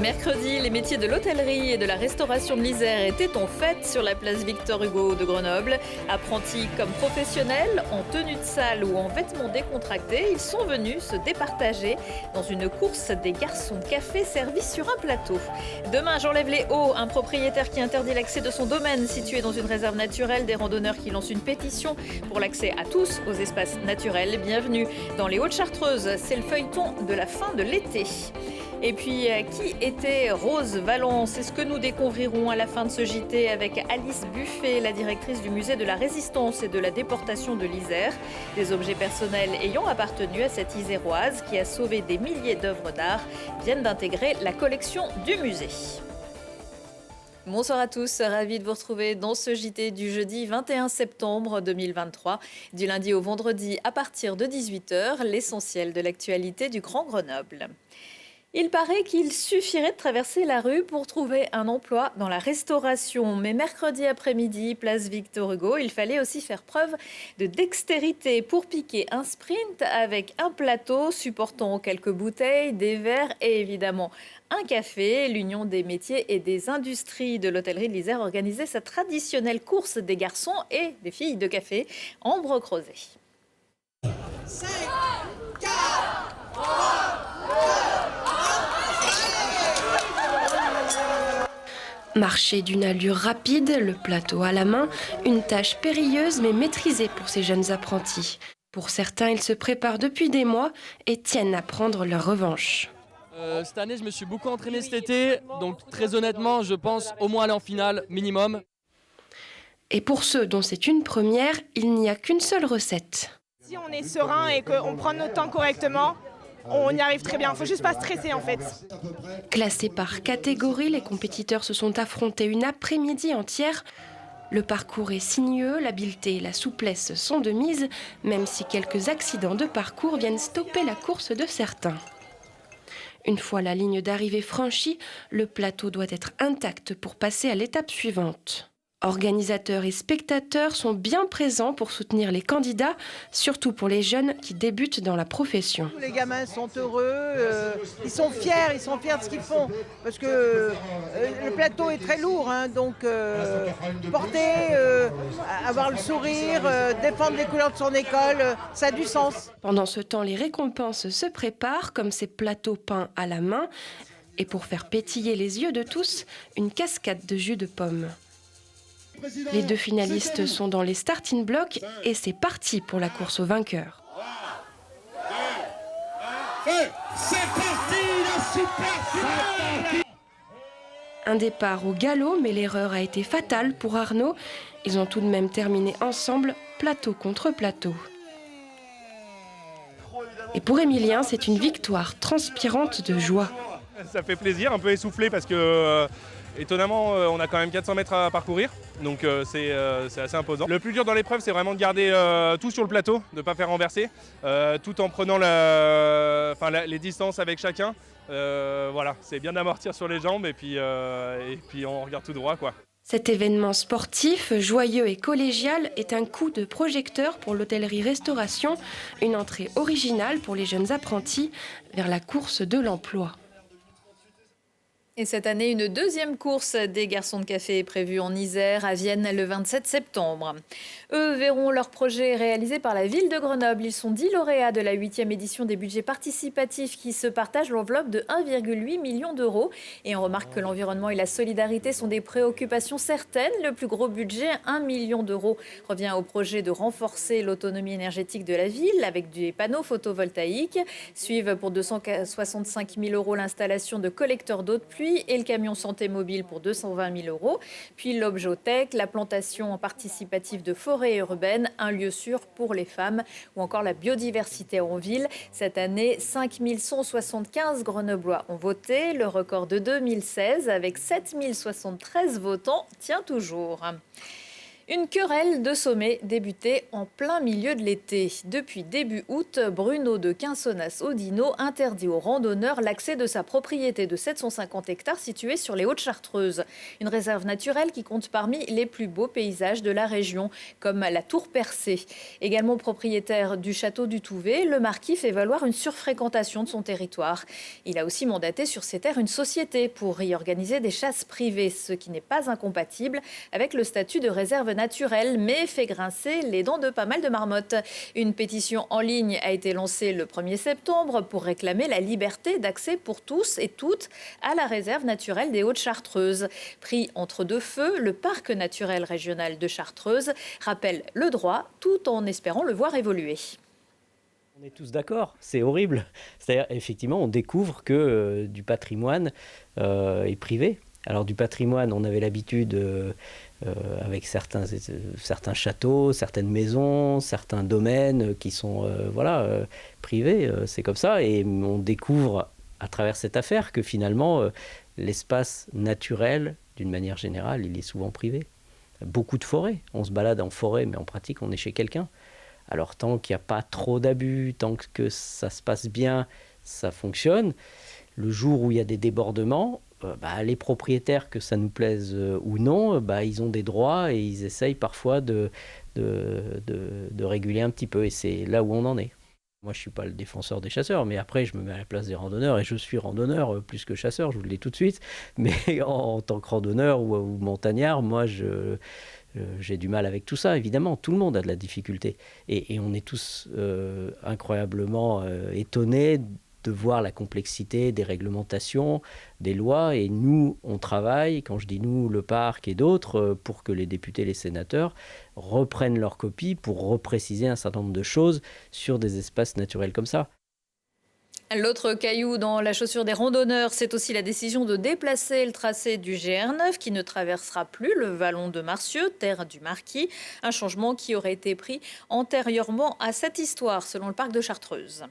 Mercredi, les métiers de l'hôtellerie et de la restauration de l'Isère étaient en fête sur la place Victor Hugo de Grenoble. Apprentis comme professionnels, en tenue de salle ou en vêtements décontractés, ils sont venus se départager dans une course des garçons de café servis sur un plateau. Demain, j'enlève les hauts, un propriétaire qui interdit l'accès de son domaine situé dans une réserve naturelle, des randonneurs qui lancent une pétition pour l'accès à tous aux espaces naturels. Bienvenue dans les Hautes-Chartreuses, c'est le feuilleton de la fin de l'été. Et puis, qui était Rose Valland? C'est ce que nous découvrirons à la fin de ce JT avec Alice Buffet, la directrice du musée de la Résistance et de la déportation de l'Isère. Des objets personnels ayant appartenu à cette Iséroise qui a sauvé des milliers d'œuvres d'art viennent d'intégrer la collection du musée. Bonsoir à tous, ravi de vous retrouver dans ce JT du jeudi 21 septembre 2023. Du lundi au vendredi à partir de 18h, l'essentiel de l'actualité du Grand Grenoble. Il paraît qu'il suffirait de traverser la rue pour trouver un emploi dans la restauration. Mais mercredi après-midi, place Victor Hugo, il fallait aussi faire preuve de dextérité pour piquer un sprint avec un plateau supportant quelques bouteilles, des verres et évidemment un café. L'Union des métiers et des industries de l'hôtellerie de l'Isère organisait sa traditionnelle course des garçons et des filles de café, Ambre Crozet. 5, 4, 3, Marcher d'une allure rapide, le plateau à la main, une tâche périlleuse mais maîtrisée pour ces jeunes apprentis. Pour certains, ils se préparent depuis des mois et tiennent à prendre leur revanche. Cette année, je me suis beaucoup entraîné cet été, donc très honnêtement, je pense au moins aller en finale, minimum. Et pour ceux dont c'est une première, il n'y a qu'une seule recette. Si on est serein et qu'on prend notre temps correctement, on y arrive très bien. Il ne faut juste pas stresser en fait. Classés par catégorie, les compétiteurs se sont affrontés une après-midi entière. Le parcours est sinueux, l'habileté et la souplesse sont de mise, même si quelques accidents de parcours viennent stopper la course de certains. Une fois la ligne d'arrivée franchie, le plateau doit être intact pour passer à l'étape suivante. Organisateurs et spectateurs sont bien présents pour soutenir les candidats, surtout pour les jeunes qui débutent dans la profession. Les gamins sont heureux, ils sont fiers de ce qu'ils font. Parce que le plateau est très lourd, hein, donc porter, avoir le sourire, défendre les couleurs de son école, ça a du sens. Pendant ce temps, les récompenses se préparent, comme ces plateaux peints à la main. Et pour faire pétiller les yeux de tous, une cascade de jus de pomme. Les deux finalistes sont dans les starting blocks et c'est parti pour la course au vainqueur. 3, 2, 1, c'est parti, la super finale! Un départ au galop, mais l'erreur a été fatale pour Arnaud. Ils ont tout de même terminé ensemble, plateau contre plateau. Et pour Emilien, c'est une victoire transpirante de joie. Ça fait plaisir, un peu essoufflé parce que étonnamment on a quand même 400 mètres à parcourir, donc c'est assez imposant. Le plus dur dans l'épreuve, c'est vraiment de garder tout sur le plateau, de ne pas faire renverser, tout en prenant les distances avec chacun. Voilà, c'est bien d'amortir sur les jambes et puis on regarde tout droit, quoi. Cet événement sportif, joyeux et collégial, est un coup de projecteur pour l'hôtellerie-restauration, une entrée originale pour les jeunes apprentis vers la course de l'emploi. Et cette année, une deuxième course des garçons de café est prévue en Isère, à Vienne, le 27 septembre. Eux verront leur projet réalisé par la ville de Grenoble. Ils sont 10 lauréats de la 8e édition des budgets participatifs qui se partagent l'enveloppe de 1,8 million d'euros. Et on remarque que l'environnement et la solidarité sont des préoccupations certaines. Le plus gros budget, 1 million d'euros, revient au projet de renforcer l'autonomie énergétique de la ville avec des panneaux photovoltaïques. Suivent pour 265 000 euros l'installation de collecteurs d'eau de pluie et le camion santé mobile pour 220 000 euros. Puis l'Objotech, la plantation participative de forêts urbaines, un lieu sûr pour les femmes ou encore la biodiversité en ville. Cette année, 5 175 Grenoblois ont voté. Le record de 2016 avec 7 073 votants tient toujours. Une querelle de sommet débutait en plein milieu de l'été. Depuis début août, Bruno de Quinsonnas-Audinot interdit aux randonneurs l'accès de sa propriété de 750 hectares située sur les Hautes-Chartreuses. Une réserve naturelle qui compte parmi les plus beaux paysages de la région, comme la Tour Percée. Également propriétaire du château du Touvet, le marquis fait valoir une surfréquentation de son territoire. Il a aussi mandaté sur ses terres une société pour y organiser des chasses privées, ce qui n'est pas incompatible avec le statut de réserve naturelle, mais fait grincer les dents de pas mal de marmottes. Une pétition en ligne a été lancée le 1er septembre pour réclamer la liberté d'accès pour tous et toutes à la réserve naturelle des Hautes-Chartreuses. Pris entre deux feux, le parc naturel régional de Chartreuse rappelle le droit tout en espérant le voir évoluer. On est tous d'accord, c'est horrible. C'est-à-dire, effectivement, on découvre que du patrimoine est privé. Alors du patrimoine, on avait l'habitude avec certains châteaux, certaines maisons, certains domaines qui sont privés, c'est comme ça. Et on découvre à travers cette affaire que finalement, l'espace naturel, d'une manière générale, il est souvent privé. Beaucoup de forêts, on se balade en forêt, mais en pratique, on est chez quelqu'un. Alors tant qu'il n'y a pas trop d'abus, tant que ça se passe bien, ça fonctionne. Le jour où il y a des débordements, les propriétaires, que ça nous plaise ou non, ils ont des droits et ils essayent parfois de réguler un petit peu. Et c'est là où on en est. Moi, je ne suis pas le défenseur des chasseurs, mais après, je me mets à la place des randonneurs et je suis randonneur plus que chasseur, je vous le dis tout de suite. Mais en tant que randonneur ou montagnard, moi, j'ai du mal avec tout ça, évidemment. Tout le monde a de la difficulté. Et on est tous incroyablement étonnés de voir la complexité des réglementations, des lois. Et nous, on travaille, quand je dis nous, le parc et d'autres, pour que les députés et les sénateurs reprennent leur copie pour repréciser un certain nombre de choses sur des espaces naturels comme ça. L'autre caillou dans la chaussure des randonneurs, c'est aussi la décision de déplacer le tracé du GR9 qui ne traversera plus le vallon de Marcieux, terre du Marquis. Un changement qui aurait été pris antérieurement à cette histoire, selon le parc de Chartreuse.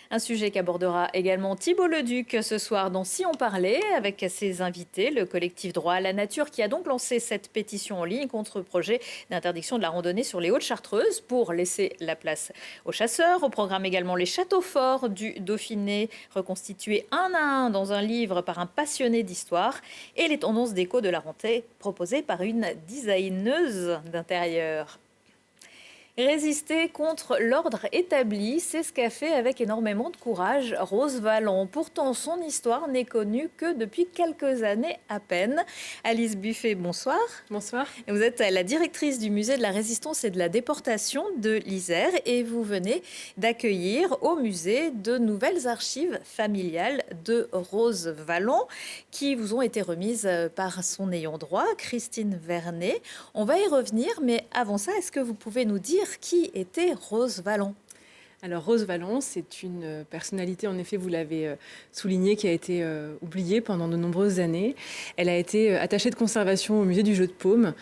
Un sujet qu'abordera également Thibault Leduc ce soir dans Si on parlait avec ses invités, le collectif Droit à la Nature qui a donc lancé cette pétition en ligne contre le projet d'interdiction de la randonnée sur les Hautes-Chartreuses pour laisser la place aux chasseurs. Au programme également les châteaux forts du Dauphiné reconstitués un à un dans un livre par un passionné d'histoire et les tendances déco de la rentrée proposées par une designeuse d'intérieur. Résister contre l'ordre établi, c'est ce qu'a fait avec énormément de courage Rose Valland. Pourtant, son histoire n'est connue que depuis quelques années à peine. Alice Buffet, bonsoir. Bonsoir. Vous êtes la directrice du musée de la Résistance et de la Déportation de l'Isère et vous venez d'accueillir au musée de nouvelles archives familiales de Rose Valland qui vous ont été remises par son ayant droit, Christine Vernet. On va y revenir, mais avant ça, est-ce que vous pouvez nous dire qui était Rose Valland ? Alors Rose Valland, c'est une personnalité, en effet, vous l'avez souligné, qui a été oubliée pendant de nombreuses années. Elle a été attachée de conservation au musée du Jeu de Paume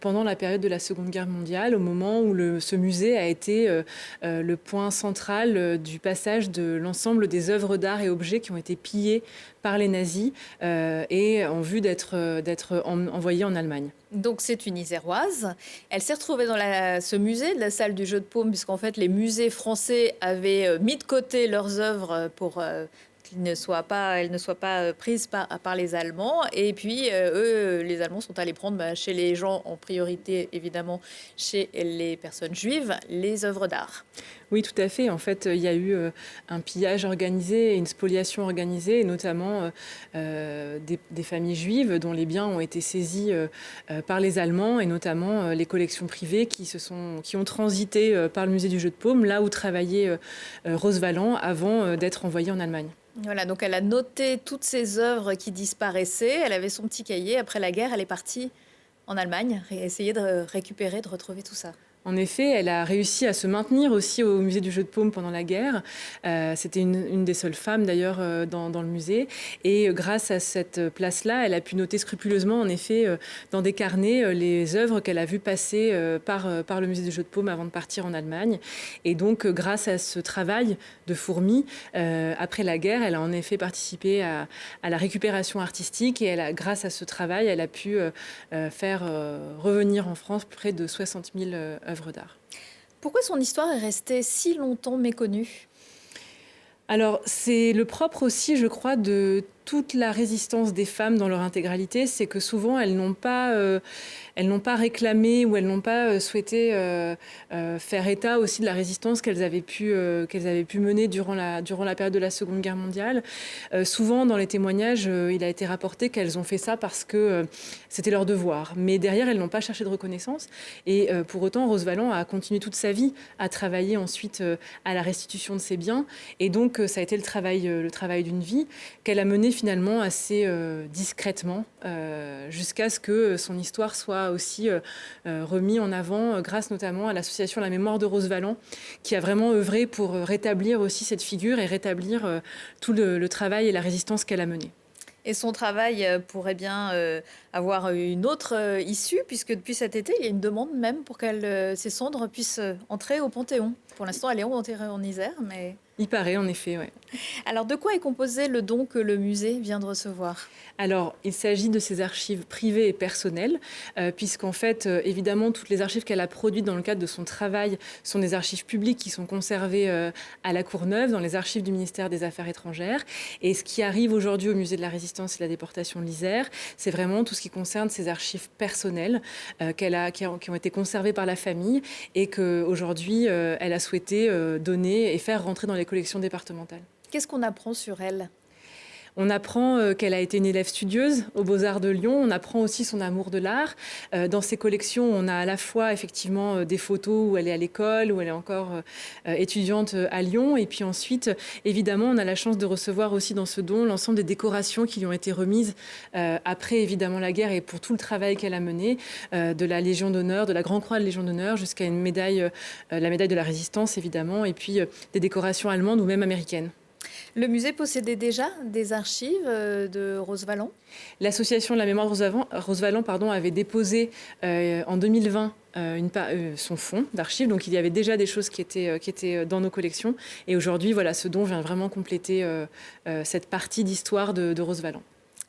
pendant la période de la Seconde Guerre mondiale, au moment où ce musée a été le point central du passage de l'ensemble des œuvres d'art et objets qui ont été pillés par les nazis et en vue d'être envoyés en Allemagne. Donc c'est une Iséroise. Elle s'est retrouvée dans ce musée de la salle du Jeu de Paume, puisqu'en fait les musées français avaient mis de côté leurs œuvres pour qu'elles ne soient pas prises par les Allemands. Et puis eux, les Allemands sont allés prendre chez les gens, en priorité évidemment chez les personnes juives, les œuvres d'art. Oui, tout à fait. En fait, il y a eu un pillage organisé et une spoliation organisée, et notamment des familles juives dont les biens ont été saisis par les Allemands, et notamment les collections privées qui ont transité par le musée du Jeu de Paume, là où travaillait Rose Valland avant d'être envoyée en Allemagne. Voilà, donc elle a noté toutes ces œuvres qui disparaissaient. Elle avait son petit cahier. Après la guerre, elle est partie en Allemagne, essayer de récupérer, de retrouver tout ça. En effet, elle a réussi à se maintenir aussi au musée du jeu de paume pendant la guerre. C'était une des seules femmes d'ailleurs dans le musée. Et grâce à cette place-là, elle a pu noter scrupuleusement, en effet, dans des carnets, les œuvres qu'elle a vues passer par le musée du jeu de paume avant de partir en Allemagne. Et donc, grâce à ce travail de fourmi, après la guerre, elle a en effet participé à la récupération artistique. Et grâce à ce travail, elle a pu faire revenir en France près de 60 000 œuvres d'art. Pourquoi son histoire est restée si longtemps méconnue ? Alors, c'est le propre aussi, je crois, de toute la résistance des femmes dans leur intégralité, c'est que souvent elles n'ont pas réclamé ou elles n'ont pas souhaité faire état aussi de la résistance qu'elles avaient pu mener durant la période de la Seconde Guerre mondiale. Souvent dans les témoignages, il a été rapporté qu'elles ont fait ça parce que c'était leur devoir. Mais derrière, elles n'ont pas cherché de reconnaissance. Et pour autant, Rose Valland a continué toute sa vie à travailler ensuite à la restitution de ses biens. Et donc, ça a été le travail d'une vie qu'elle a mené finalement assez discrètement jusqu'à ce que son histoire soit aussi remise en avant grâce notamment à l'association La Mémoire de Rose Valland qui a vraiment œuvré pour rétablir aussi cette figure et rétablir tout le travail et la résistance qu'elle a mené. Et son travail pourrait bien avoir une autre issue, puisque depuis cet été, il y a une demande même pour que ses cendres puissent entrer au Panthéon. Pour l'instant, elle est enterrée en Isère, mais... Il paraît, en effet, oui. Alors, de quoi est composé le don que le musée vient de recevoir ? Alors, il s'agit de ses archives privées et personnelles, puisqu'en fait, évidemment, toutes les archives qu'elle a produites dans le cadre de son travail sont des archives publiques qui sont conservées à la Courneuve, dans les archives du ministère des Affaires étrangères. Et ce qui arrive aujourd'hui au musée de la Résistance et de la déportation de l'Isère, c'est vraiment tout ce qui concerne ses archives personnelles qui ont été conservées par la famille et qu'aujourd'hui, elle a souhaité donner et faire rentrer dans les collections départementales. Qu'est-ce qu'on apprend sur elle ? On apprend qu'elle a été une élève studieuse aux Beaux-Arts de Lyon. On apprend aussi son amour de l'art. Dans ses collections, on a à la fois effectivement des photos où elle est à l'école, où elle est encore étudiante à Lyon. Et puis ensuite, évidemment, on a la chance de recevoir aussi dans ce don l'ensemble des décorations qui lui ont été remises après évidemment la guerre et pour tout le travail qu'elle a mené, de la Légion d'honneur, de la Grande Croix de Légion d'honneur jusqu'à une médaille, la médaille de la Résistance évidemment, et puis des décorations allemandes ou même américaines. Le musée possédait déjà des archives de Rose Valland ? L'association de la mémoire de Rose Valland avait déposé en 2020 son fonds d'archives. Donc il y avait déjà des choses qui étaient dans nos collections. Et aujourd'hui, voilà, ce don vient vraiment compléter cette partie d'histoire de Rose Valland.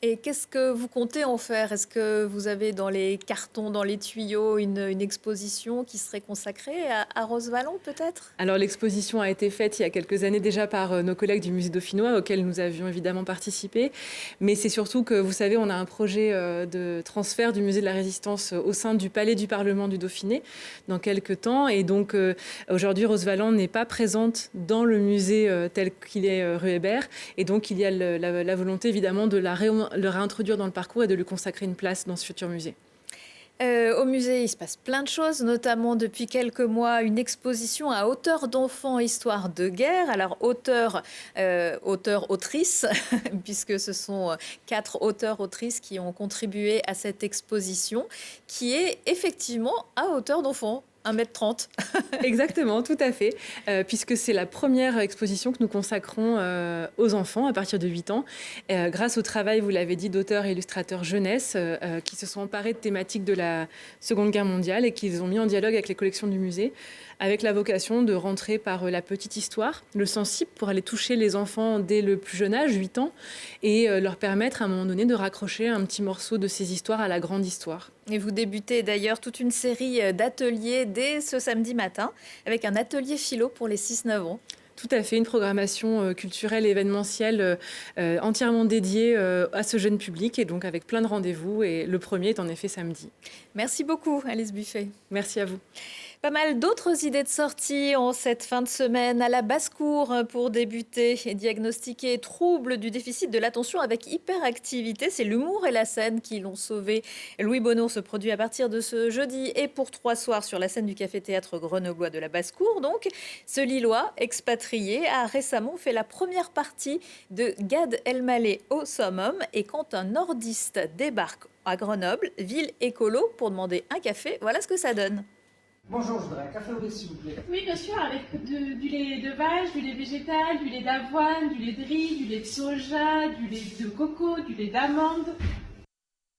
Et qu'est-ce que vous comptez en faire ? Est-ce que vous avez dans les cartons, dans les tuyaux, une exposition qui serait consacrée à Rose Valland peut-être ? Alors l'exposition a été faite il y a quelques années déjà par nos collègues du musée dauphinois auxquels nous avions évidemment participé. Mais c'est surtout que, vous savez, on a un projet de transfert du musée de la Résistance au sein du Palais du Parlement du Dauphiné dans quelques temps. Et donc aujourd'hui, Rose Valland n'est pas présente dans le musée tel qu'il est rue Hébert. Et donc il y a la volonté évidemment de le réintroduire dans le parcours et de lui consacrer une place dans ce futur musée. Au musée, il se passe plein de choses, notamment depuis quelques mois, une exposition à hauteur d'enfants, histoire de guerre. Alors, autrices, puisque ce sont 4 auteurs-autrices qui ont contribué à cette exposition, qui est effectivement à hauteur d'enfants. 1,30 m. Exactement, tout à fait, puisque c'est la première exposition que nous consacrons aux enfants à partir de 8 ans, grâce au travail, vous l'avez dit, d'auteurs et illustrateurs jeunesse qui se sont emparés de thématiques de la Seconde Guerre mondiale et qu'ils ont mis en dialogue avec les collections du musée, avec la vocation de rentrer par la petite histoire, le sensible, pour aller toucher les enfants dès le plus jeune âge, 8 ans, et leur permettre à un moment donné de raccrocher un petit morceau de ces histoires à la grande histoire. Et vous débutez d'ailleurs toute une série d'ateliers dès ce samedi matin, avec un atelier philo pour les 6-9 ans. Tout à fait, une programmation culturelle et événementielle entièrement dédiée à ce jeune public, et donc avec plein de rendez-vous, et le premier est en effet samedi. Merci beaucoup Alice Buffet. Merci à vous. Pas mal d'autres idées de sortie en cette fin de semaine. À la basse-cour pour débuter et diagnostiquer troubles du déficit de l'attention avec hyperactivité. C'est l'humour et la scène qui l'ont sauvé. Louis Bonnour se produit à partir de ce jeudi et pour 3 soirs sur la scène du Café-Théâtre grenoblois de la basse-cour. Donc, ce Lillois expatrié a récemment fait la première partie de Gad Elmaleh au summum. Et quand un nordiste débarque à Grenoble, ville écolo, pour demander un café, voilà ce que ça donne. Bonjour, je voudrais un café au lait s'il vous plaît. Oui, bien sûr, avec du lait de vache, du lait végétal, du lait d'avoine, du lait de riz, du lait de soja, du lait de coco, du lait d'amande.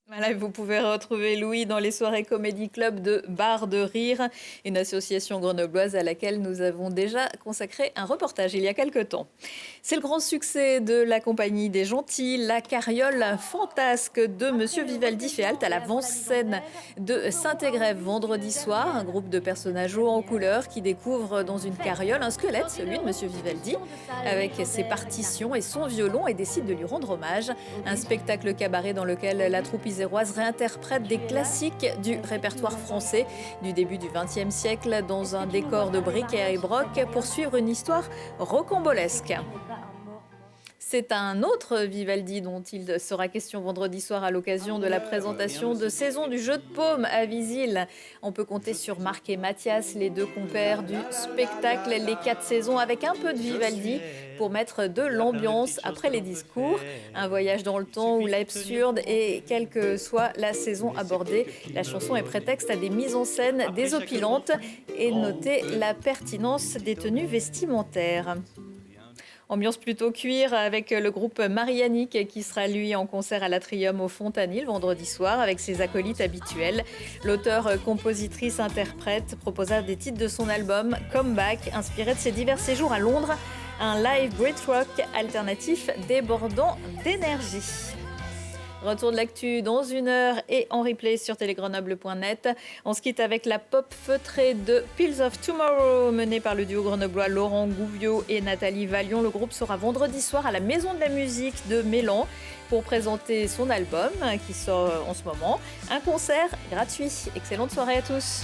Voilà, vous pouvez retrouver Louis dans les soirées Comédie Club de Bar de Rire, une association grenobloise à laquelle nous avons déjà consacré un reportage il y a quelque temps. C'est le grand succès de la compagnie des Gentils, la carriole fantasque de Monsieur Vivaldi fait halte à l'avant-scène de Saint-Égrève vendredi soir. Un groupe de personnages hauts en couleur qui découvre dans une carriole un squelette, celui de Monsieur Vivaldi, avec ses partitions et son violon et décide de lui rendre hommage. Un spectacle cabaret dans lequel la troupe iséroise réinterprète des classiques du répertoire français du début du XXe siècle dans un décor de briques et broc pour suivre une histoire rocambolesque. C'est un autre Vivaldi dont il sera question vendredi soir à l'occasion de la présentation de saison du Jeu de Paume à Visil. On peut compter sur Marc et Mathias, les deux compères du spectacle Les 4 saisons, avec un peu de Vivaldi pour mettre de l'ambiance après les discours. Un voyage dans le temps où l'absurde et quelle que soit la saison abordée, la chanson est prétexte à des mises en scène désopilantes et notez la pertinence des tenues vestimentaires. Ambiance plutôt cuir avec le groupe Marianique qui sera lui en concert à l'Atrium au Fontanil vendredi soir avec ses acolytes habituels. L'auteur, compositrice, interprète proposa des titres de son album Comeback inspiré de ses divers séjours à Londres. Un live Brit-rock alternatif débordant d'énergie. Retour de l'actu dans 1 heure et en replay sur télégrenoble.net. On se quitte avec la pop feutrée de Pills of Tomorrow, menée par le duo grenoblois Laurent Gouviot et Nathalie Valion. Le groupe sera vendredi soir à la Maison de la Musique de Mélan pour présenter son album qui sort en ce moment. Un concert gratuit. Excellente soirée à tous.